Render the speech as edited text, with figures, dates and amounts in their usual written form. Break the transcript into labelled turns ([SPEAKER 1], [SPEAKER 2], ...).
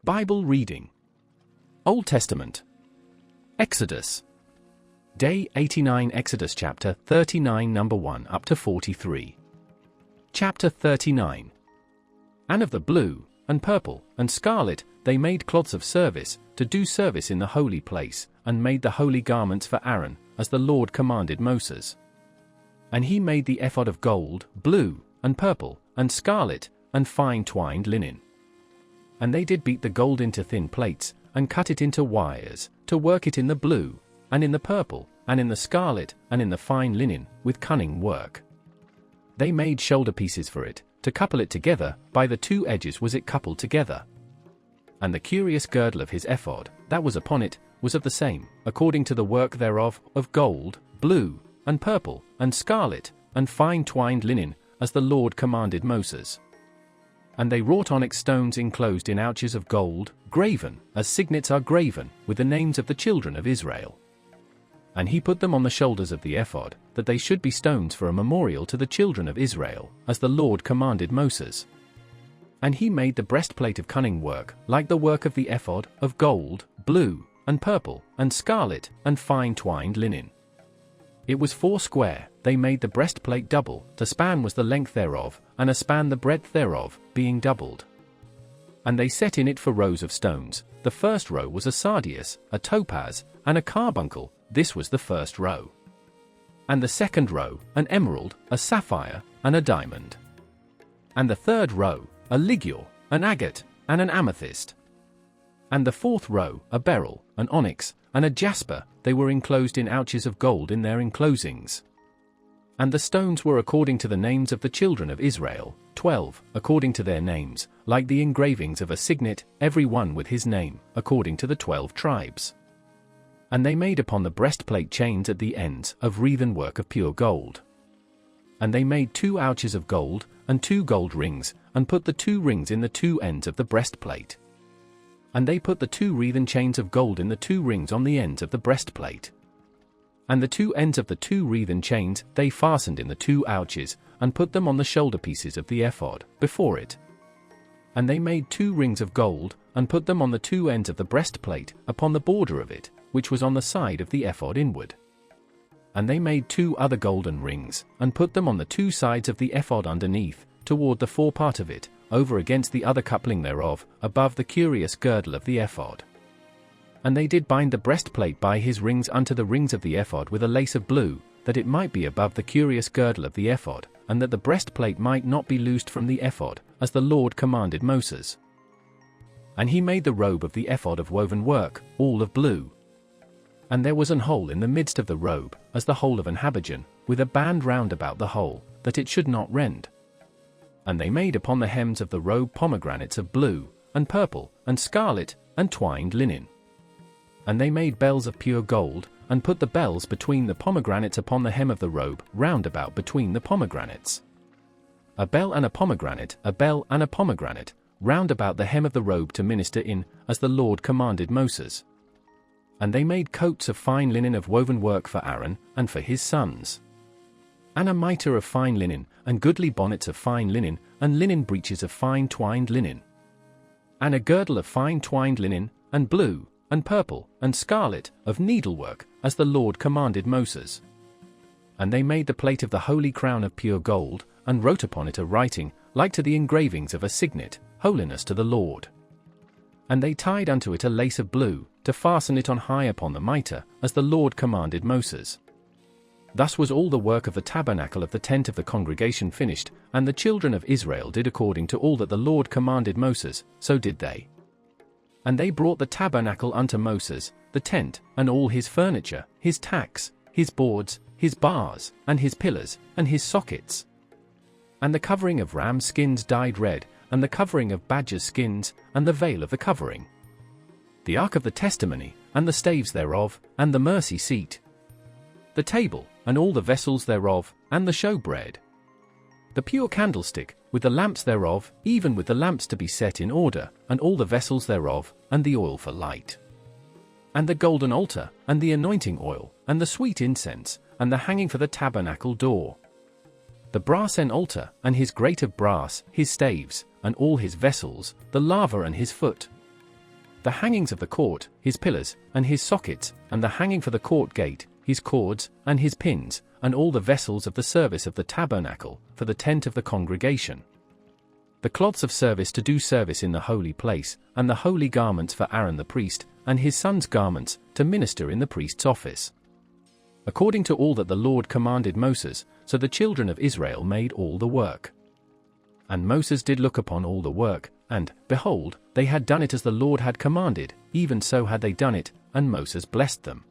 [SPEAKER 1] Bible reading. Old Testament. Exodus. Day 89. Exodus chapter 39 number 1 up to 43. Chapter 39. And of the blue, and purple, and scarlet, they made cloths of service, to do service in the holy place, and made the holy garments for Aaron, as the Lord commanded Moses. And he made the ephod of gold, blue, and purple, and scarlet, and fine twined linen. And they did beat the gold into thin plates, and cut it into wires, to work it in the blue, and in the purple, and in the scarlet, and in the fine linen, with cunning work. They made shoulder pieces for it, to couple it together, by the two edges was it coupled together. And the curious girdle of his ephod, that was upon it, was of the same, according to the work thereof, of gold, blue, and purple, and scarlet, and fine twined linen, as the Lord commanded Moses. And they wrought onyx stones enclosed in ouches of gold, graven, as signets are graven, with the names of the children of Israel. And he put them on the shoulders of the ephod, that they should be stones for a memorial to the children of Israel, as the Lord commanded Moses. And he made the breastplate of cunning work, like the work of the ephod, of gold, blue, and purple, and scarlet, and fine twined linen. It was 4 square, they made the breastplate double, the span was the length thereof, and a span the breadth thereof, being doubled. And they set in it 4 rows of stones, the first row was a sardius, a topaz, and a carbuncle, this was the first row. And the second row, an emerald, a sapphire, and a diamond. And the third row, a ligure, an agate, and an amethyst. And the fourth row, a beryl, an onyx, and a jasper, they were enclosed in ouches of gold in their enclosings. And the stones were according to the names of the children of Israel, 12, according to their names, like the engravings of a signet, every one with his name, according to the 12 tribes. And they made upon the breastplate chains at the ends, of wreathen work of pure gold. And they made 2 ouches of gold, and 2 gold rings, and put the 2 rings in the 2 ends of the breastplate. And they put the 2 wreathen chains of gold in the 2 rings on the ends of the breastplate. And the 2 ends of the 2 wreathen chains they fastened in the 2 ouches, and put them on the shoulder pieces of the ephod, before it. And they made 2 rings of gold, and put them on the 2 ends of the breastplate, upon the border of it, which was on the side of the ephod inward. And they made 2 other golden rings, and put them on the 2 sides of the ephod underneath, toward the forepart of it, over against the other coupling thereof, above the curious girdle of the ephod. And they did bind the breastplate by his rings unto the rings of the ephod with a lace of blue, that it might be above the curious girdle of the ephod, and that the breastplate might not be loosed from the ephod, as the Lord commanded Moses. And he made the robe of the ephod of woven work, all of blue. And there was an hole in the midst of the robe, as the hole of an habergeon, with a band round about the hole, that it should not rend. And they made upon the hems of the robe pomegranates of blue, and purple, and scarlet, and twined linen. And they made bells of pure gold, and put the bells between the pomegranates upon the hem of the robe, round about between the pomegranates. A bell and a pomegranate, a bell and a pomegranate, round about the hem of the robe to minister in, as the Lord commanded Moses. And they made coats of fine linen of woven work for Aaron, and for his sons. And a mitre of fine linen, and goodly bonnets of fine linen, and linen breeches of fine twined linen. And a girdle of fine twined linen, and blue, and purple, and scarlet, of needlework, as the Lord commanded Moses. And they made the plate of the holy crown of pure gold, and wrote upon it a writing, like to the engravings of a signet, holiness to the Lord. And they tied unto it a lace of blue, to fasten it on high upon the mitre, as the Lord commanded Moses. Thus was all the work of the tabernacle of the tent of the congregation finished, and the children of Israel did according to all that the Lord commanded Moses, so did they. And they brought the tabernacle unto Moses, the tent, and all his furniture, his tacks, his boards, his bars, and his pillars, and his sockets. And the covering of ram skins dyed red, and the covering of badgers' skins, and the veil of the covering. The ark of the testimony, and the staves thereof, and the mercy seat. The table, and all the vessels thereof, and the showbread. The pure candlestick, with the lamps thereof, even with the lamps to be set in order, and all the vessels thereof, and the oil for light. And the golden altar, and the anointing oil, and the sweet incense, and the hanging for the tabernacle door. The brass altar, and his grate of brass, his staves, and all his vessels, the laver and his foot. the hangings of the court, his pillars, and his sockets, and the hanging for the court gate, his cords, and his pins, and all the vessels of the service of the tabernacle, for the tent of the congregation. The cloths of service to do service in the holy place, and the holy garments for Aaron the priest, and his sons' garments, to minister in the priest's office. According to all that the Lord commanded Moses, so the children of Israel made all the work. And Moses did look upon all the work, and, behold, they had done it as the Lord had commanded, even so had they done it, and Moses blessed them.